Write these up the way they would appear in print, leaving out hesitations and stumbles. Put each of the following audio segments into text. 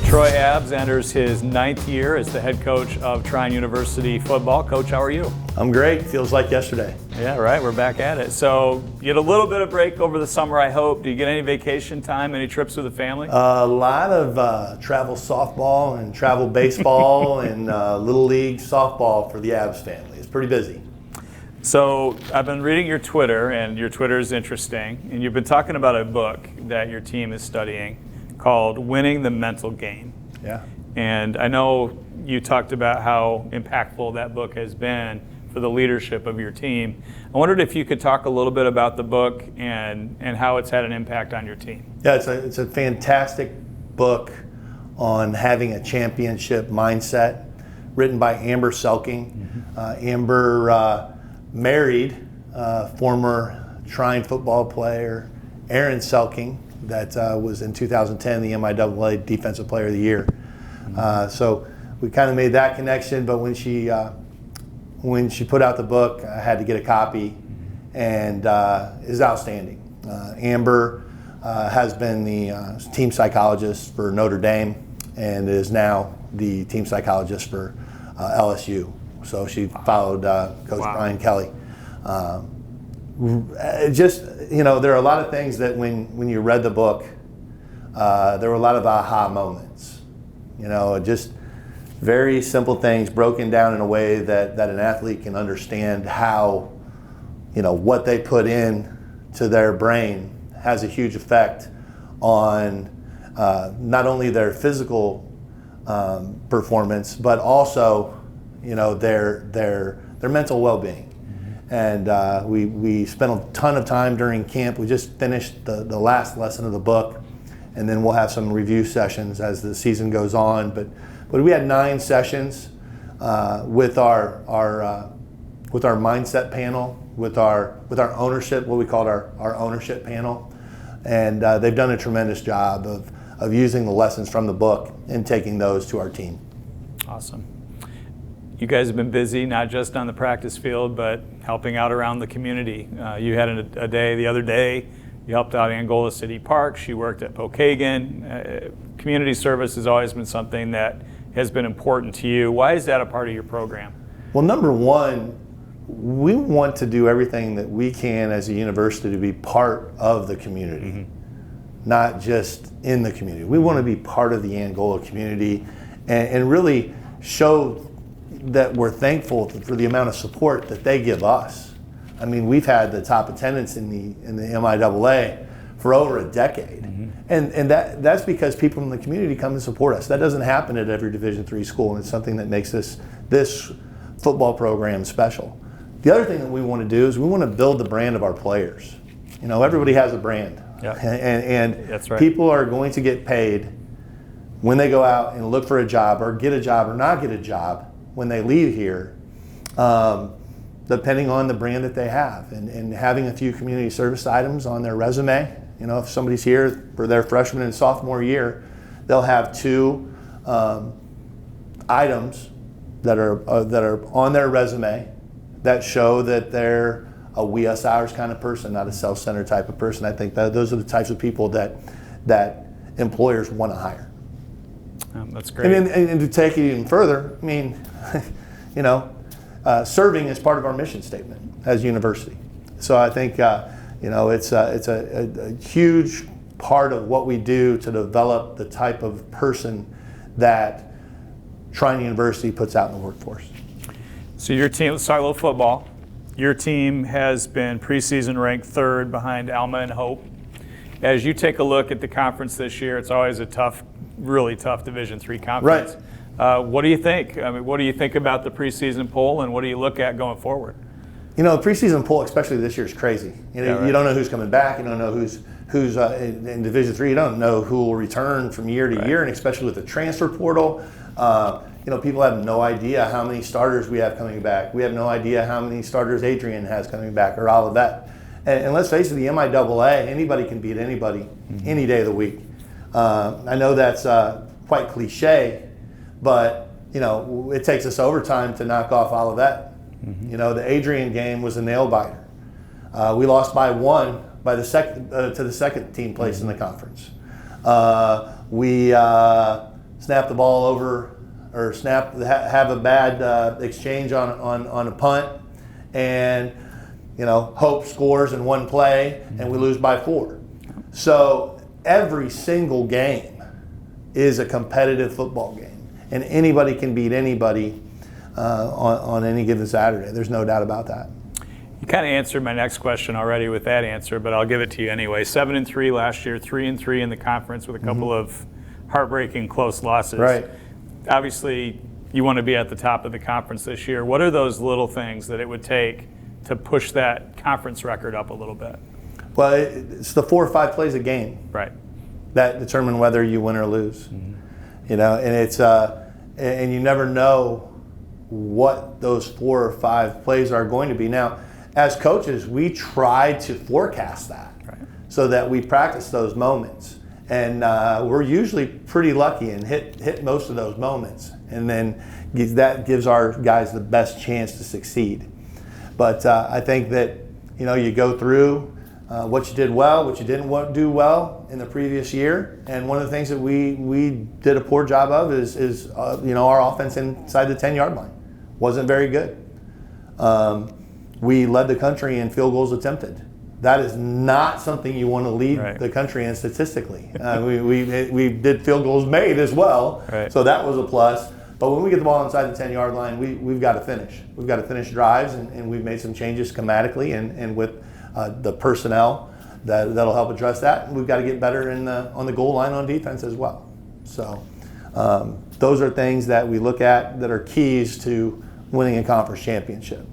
Troy Abbs enters his 9th year as the head coach of Trine University football. Coach, how are you? I'm great. Feels like yesterday. Yeah, right. We're back at it. So you get a little bit of break over the summer, I hope. Do you get any vacation time, any trips with the family? A lot of travel softball and travel baseball and Little League softball for the Abbs family. It's pretty busy. So I've been reading your Twitter, and your Twitter is interesting. And you've been talking about a book that your team is studying called Winning the Mental Game. Yeah. And I know you talked about how impactful that book has been for the leadership of your team. I wondered if you could talk a little bit about the book and how it's had an impact on your team. Yeah, it's a fantastic book on having a championship mindset, written by Amber Selking. Amber married former Trine football player Aaron Selking, that was in 2010 the MIAA Defensive Player of the Year. So we kind of made that connection, but when she put out the book, I had to get a copy, and is outstanding. Amber has been the team psychologist for Notre Dame and is now the team psychologist for LSU. So she followed Coach Brian Kelly. Just, there are a lot of things that when you read the book, there were a lot of aha moments. Just very simple things broken down in a way that an athlete can understand how, what they put in to their brain has a huge effect on not only their physical performance, but also, their mental well-being. And we spent a ton of time during camp. We just finished the last lesson of the book, and then we'll have some review sessions as the season goes on. But we had 9 sessions with our mindset panel, with our ownership, what we called our ownership panel, and they've done a tremendous job of using the lessons from the book and taking those to our team. Awesome. You guys have been busy, not just on the practice field, but helping out around the community. You had a day the other day. You helped out Angola City Parks. You worked at Pokagon. Community service has always been something that has been important to you. Why is that a part of your program? Well, number one, we want to do everything that we can as a university to be part of the community, not just in the community. We want to be part of the Angola community and really show that we're thankful for the amount of support that they give us. I mean, we've had the top attendance in the MIAA for over a decade, and that's because people in the community come and support us. That doesn't happen at every Division III school, and it's something that makes this football program special. The other thing that we want to do is we want to build the brand of our players. Everybody has a brand, and that's right. People are going to get paid when they go out and look for a job or get a job or not get a job when they leave here, depending on the brand that they have, and having a few community service items on their resume. If somebody's here for their freshman and sophomore year, they'll have 2 items that are on their resume that show that they're a we us ours kind of person, not a self-centered type of person. I think that those are the types of people that employers want to hire. That's great. And to take it even further, I mean, serving is part of our mission statement as a university. So I think it's a huge part of what we do to develop the type of person that Trine University puts out in the workforce. So your team, let's talk a little football. Your team has been preseason ranked 3rd behind Alma and Hope. As you take a look at the conference this year, it's always a really tough Division III conference. Right. What do you think? I mean, what do you think about the preseason poll, and what do you look at going forward? The preseason poll, especially this year, is crazy. You don't know who's coming back. You don't know who's in Division III. You don't know who will return from year to year, and especially with the transfer portal. People have no idea how many starters we have coming back. We have no idea how many starters Adrian has coming back, or Olivet. And let's face it, the MIAA, anybody can beat anybody any day of the week. I know that's quite cliche, but it takes us overtime to knock off Olivet. The Adrian game was a nail biter. We lost by 1 to the second team place in the conference. We snap the ball over or have a bad exchange on a punt, and Hope scores in one play and we lose by 4. So every single game is a competitive football game, and anybody can beat anybody on any given Saturday. There's no doubt about that. You kind of answered my next question already with that answer, but I'll give it to you anyway. 7-3 last year, 3-3 in the conference with a couple of heartbreaking close losses. Right. Obviously, you want to be at the top of the conference this year. What are those little things that it would take to push that conference record up a little bit? Well, it's the 4 or 5 plays a game. Right. That determine whether you win or lose. And it's and you never know what those 4 or 5 plays are going to be. Now, as coaches, we try to forecast that, so that we practice those moments, and we're usually pretty lucky and hit most of those moments, and then that gives our guys the best chance to succeed. But I think that you go through what you did well, what you didn't do well in the previous year, and one of the things that we did a poor job of is our offense inside the 10-yard line wasn't very good. We led the country in field goals attempted. That is not something you want to lead the country in statistically. We did field goals made as well, so that was a plus. But when we get the ball inside the 10-yard line, we've got to finish. We've got to finish drives, and we've made some changes schematically and with the personnel that'll help address that. And we've got to get better on the goal line on defense as well. So those are things that we look at that are keys to winning a conference championship.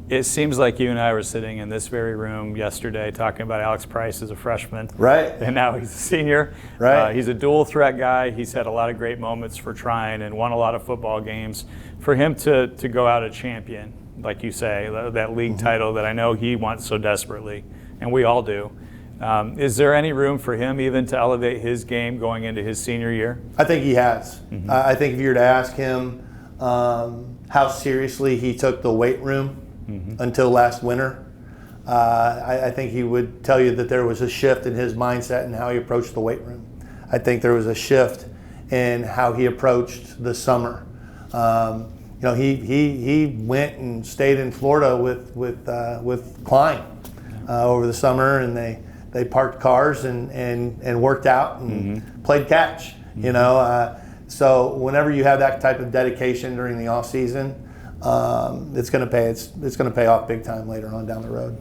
It seems like you and I were sitting in this very room yesterday talking about Alex Price as a freshman. Right. And now he's a senior. Right. He's a dual threat guy. He's had a lot of great moments for trying and won a lot of football games. For him to go out a champion, like you say, that league title that I know he wants so desperately, and we all do. Is there any room for him even to elevate his game going into his senior year? I think he has. I think if you were to ask him how seriously he took the weight room until last winter, I think he would tell you that there was a shift in his mindset and how he approached the weight room. I think there was a shift in how he approached the summer. He went and stayed in Florida with Klein over the summer, and they parked cars and worked out and played catch. So whenever you have that type of dedication during the off season, it's going to pay. It's going to pay off big time later on down the road.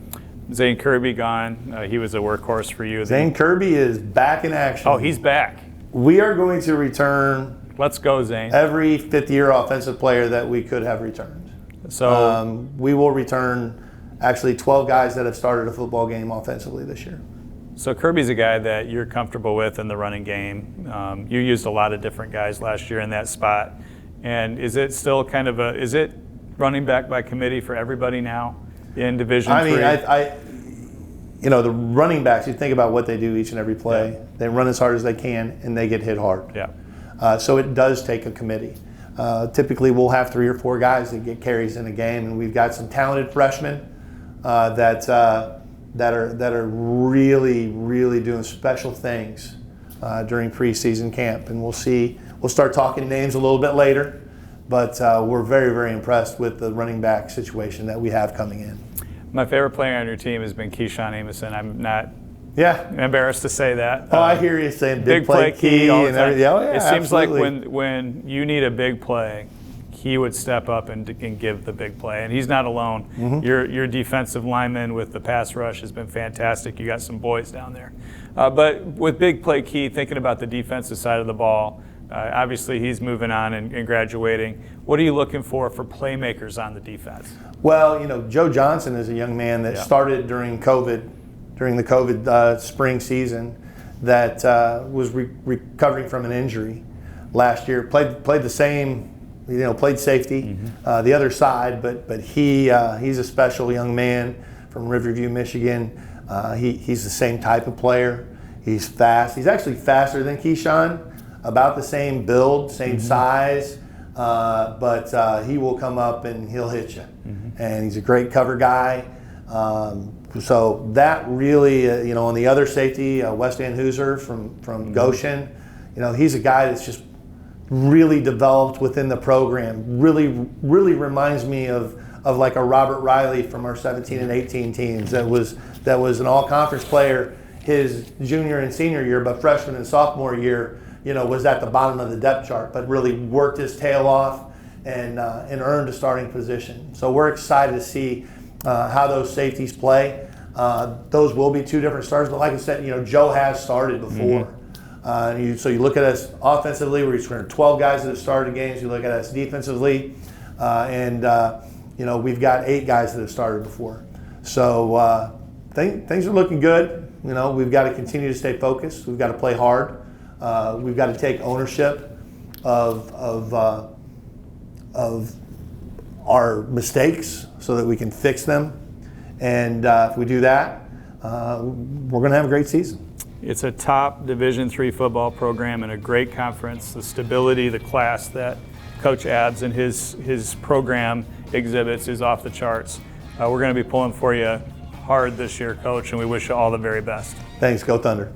Zane Kirby gone. He was a workhorse for you. Zane Kirby is back in action. Oh, he's back. We are going to return. Let's go, Zane. Every fifth-year offensive player that we could have returned. So we will return actually 12 guys that have started a football game offensively this year. So Kirby's a guy that you're comfortable with in the running game. You used a lot of different guys last year in that spot. And is it still kind of is it running back by committee for everybody now in Division III? I the running backs, you think about what they do each and every play. Yeah. They run as hard as they can, and they get hit hard. Yeah. So it does take a committee. Typically, we'll have 3 or 4 guys that get carries in a game, and we've got some talented freshmen that are really, really doing special things during preseason camp. And we'll see. We'll start talking names a little bit later, but we're very, very impressed with the running back situation that we have coming in. My favorite player on your team has been Keyshawn Amison. I'm not embarrassed to say that. Oh, I hear you saying big play key all the time. Yeah, it seems absolutely. like when you need a big play, he would step up and give the big play. And he's not alone. Mm-hmm. Your defensive lineman with the pass rush has been fantastic. You got some boys down there. But with big play key, thinking about the defensive side of the ball, obviously he's moving on and graduating. What are you looking for playmakers on the defense? Well, Joe Johnson is a young man that started during the COVID spring season that was recovering from an injury last year. Played the same, played safety, the other side, but he's a special young man from Riverview, Michigan. He's the same type of player. He's fast. He's actually faster than Keyshawn, about the same build, same size, but he will come up and he'll hit you. And he's a great cover guy. So that really, on the other safety, West Van Hooser from Goshen, he's a guy that's just really developed within the program. Really reminds me of like a Robert Riley from our 17 and 18 teams that was an all-conference player his junior and senior year, but freshman and sophomore year, was at the bottom of the depth chart, but really worked his tail off and earned a starting position. So we're excited to see how those safeties play. Those will be two different starters, but like I said, Joe has started before. So you look at us offensively, we're 12 guys that have started games. You look at us defensively, and we've got 8 guys that have started before. So things are looking good. We've got to continue to stay focused. We've got to play hard. We've got to take ownership of our mistakes so that we can fix them. And if we do that, we're going to have a great season. It's a top Division III football program and a great conference. The stability, the class that Coach Abbs and his program exhibits is off the charts. We're going to be pulling for you hard this year, Coach, and we wish you all the very best. Thanks. Go Thunder.